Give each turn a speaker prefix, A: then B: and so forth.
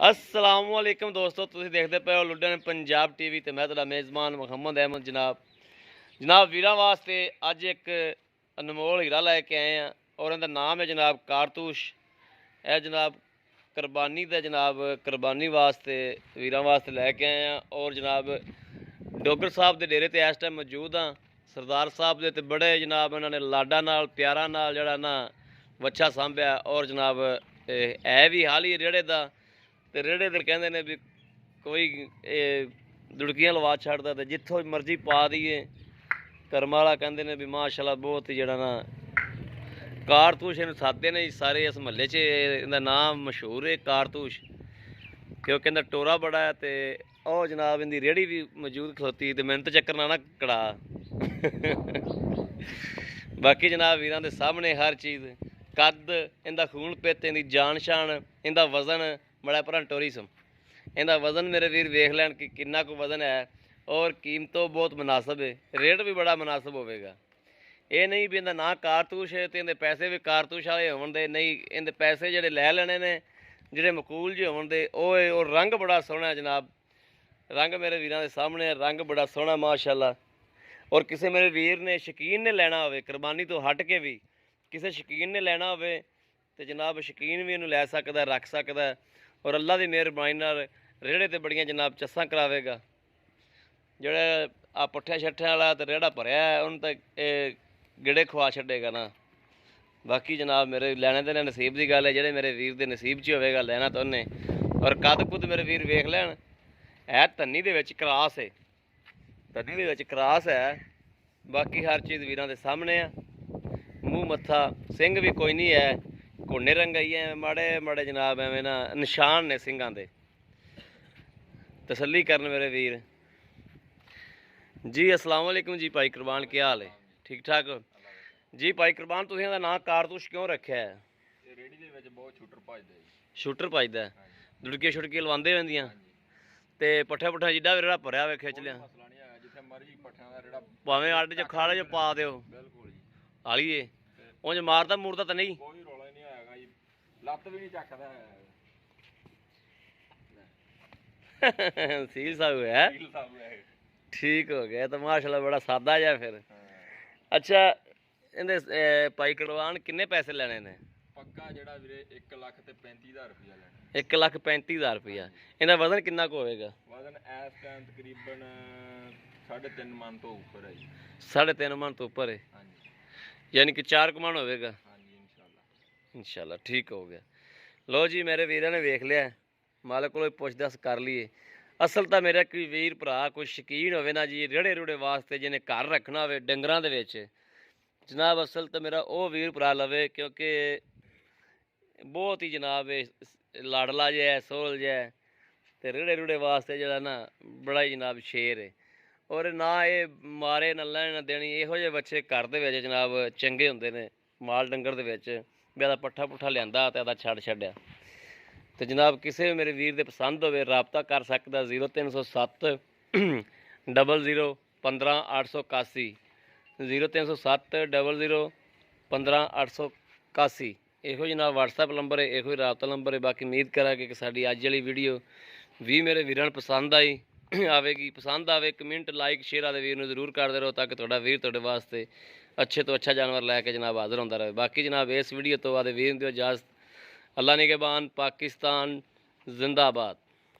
A: अस्सलामुअलैकुम दोस्तों, तुसीं देखते पे हो लुधियाना पंजाब टीवी ते मैं तुहाडा मेज़बान मुहम्मद अहमद जनाब वीरां वास्ते अज एक अनमोल हीरा लैके आए हैं और इहदा नाम है जनाब कारतूश। यह जनाब कुरबानी वास्ते वीरां वास्ते लैके आए हैं और जनाब डोगर साहब के डेरे ते इस टाइम मौजूद हाँ। सरदार साहब दे ते बड़े जनाब इन्होंने लाडा नाल प्यारा नाल जड़ा ना बच्चा सांभिया और जनाब है भी हाल ही रेड़े दा ते रेड़े ते कहंदे ने भी कोई दुड़कियां लवा छड़दा ते जिथों मर्जी पा दईए। कर्म वाला कहंदे ने भी माशाअल्लाह बहुत ही जड़ा ना कारतूश इन्हूं सादे ने सारे इस महल्ले च इहदा नाम मशहूर है कारतूश, क्योंकि इहदा टोरा बड़ा है। ते ओह जनाब इहदी रेहड़ी भी मौजूद खलोती ते मिन्नत चक्कर ना कड़ा बाकी जनाब वीरां दे सामने हर चीज़ कद इहदा खून पित इहदी जान शान इहदा वजन बड़ा भरा टोरीसम इहदा वजन मेरे वीर वेख लैन कि किन्ना को वजन है और कीमतों बहुत मुनासिब है, रेट भी बड़ा मुनासिब होगा। ये नहीं भी इहदा ना कारतूश है तो इहदे पैसे भी कारतूश वाले होण दे नहीं, इहदे पैसे जिहड़े लै लेने ने जिहड़े मकूल जे होण दे और रंग बड़ा सोहना है जनाब। रंग मेरे वीरां दे सामने है, रंग बड़ा सोहना माशाअल्लाह। और किसी मेरे वीर ने शकीन ने लैना होवे कुरबानी तो हट के भी किसी शकीन ने लैना होवे तो जनाब शकीन भी इहनूं लै सकदा रख सकदा और अल्लाह की मेहरबानी नाल रेड़े ते बड़ियां जनाब चस्सां करावेगा। जेड़ा आ पट्ठे शट्ठे वाला तो रेड़ा भरिया है उन तो गिड़े खुआ छड़ेगा ना। बाकी जनाब मेरे लैने तो नसीब की गल है, जेड़े मेरे वीर के नसीब च होवेगा लैना तो उन्हें। और कद कुद मेरे वीर वेख लैन है धन्नी दे विच क्रास है, धन्नी दे विच क्रास है। बाकी हर चीज़ वीरां दे सामने है, मूँह मत्था सिंह भी कोई नहीं है, घोने रंगाई है माड़े माड़े जनाब एवें ना निशान ने सिंघां दे। तसल्ली करन मेरे वीर जी। अस्सलाम वालेकुम जी भाई कुरबान, क्या हाल है? ठीक ठाक जी भाई कुरबान। तुसीं इहदा नाम कारतूश क्यों रखा है?
B: रेहड़ी दे विच बहुत शूटर भजदा जी।
A: शूटर भजदा दुड़कियां छुड़कियां लवांदे रहिंदियां ते पट्ठे पुट्ठा जिड्डा भी रेड़ा भरिया होवे खिच लिया,
B: मसला नहीं है, जिथे मर्जी पट्ठियां दा रेड़ा
A: भावें अड्ड च खाड़े च पा दिओ
B: बिल्कुल जी।
A: आलिए। उंज मारदा मूरदा तो नहीं?
B: कोई रौला नहीं आएगा जी, लत्त भी नहीं चकदा
A: सील साहब है,
B: कील साहब है।
A: ठीक हो गया तो माशाल्लाह बड़ा सादा जा फिर।
B: हाँ।
A: अच्छा इहदे भाई कुरबान किन्ने पैसे लेने ने?
B: पक्का जेड़ा वीरे 1,35,000 रुपया लेना।
A: 1,35,000 रुपया। इहदा वजन किन्ना को होएगा?
B: वजन इस टाइम तकरीबन 3.5 मन तो ऊपर है जी।
A: 3.5 मन तो ऊपर है,
B: हाँ जी।
A: यानी कि 4 मन होएगा
B: हाँ जी इंशाल्लाह।
A: इंशाल्लाह, ठीक हो गया। लो जी मेरे वीर ने वेख लिया, मालक को पुछ दस कर लीए। असल तो मेरा कोई वीर भरा कोई शकीन होवे ना जी रेड़े रूड़े वास्ते जिन्हें घर रखना होवे डंगरां दे विच जनाब, असल तो मेरा वो वीर भरा लवे, क्योंकि बहुत ही जनाब लाडला जहा है सोहल जहा है तो रेड़े रूड़े वास्ते जरा ना बड़ा ही जनाब शेर है। और ना ये मारे ना लैन ना देनी, इहो जे बच्चे घर दे विच जनाब चंगे हुंदे ने। माल डंगर दे विच भी आदा पट्ठा पुट्ठा लिआंदा तो आदा छड्ड छड्डिया तो जनाब किसी भी मेरे वीर दे पसंद होवे रबता कर सकदा 0307 00 15 881 0307 00 15 881 इहो जनाब व्हाट्सएप नंबर है, इहो रबता नंबर है। बाकी उम्मीद करा कि साडी अज वाली वीडियो भी मेरे वीरां नूं पसंद आई आवेगी। पसंद आवे कमेंट लाइक शेयर आदे वीर नूं जरूर करदे रहो ताकि तुहाडा वीर तुहाडे वास्ते अच्छे तो अच्छा जानवर लैके जनाब हाज़र होंदा रहे। बाकी जनाब इस वीडियो तो आदे वीर दिओ इजाज़त। अल्लाह निगहबान, पाकिस्तान जिंदाबाद।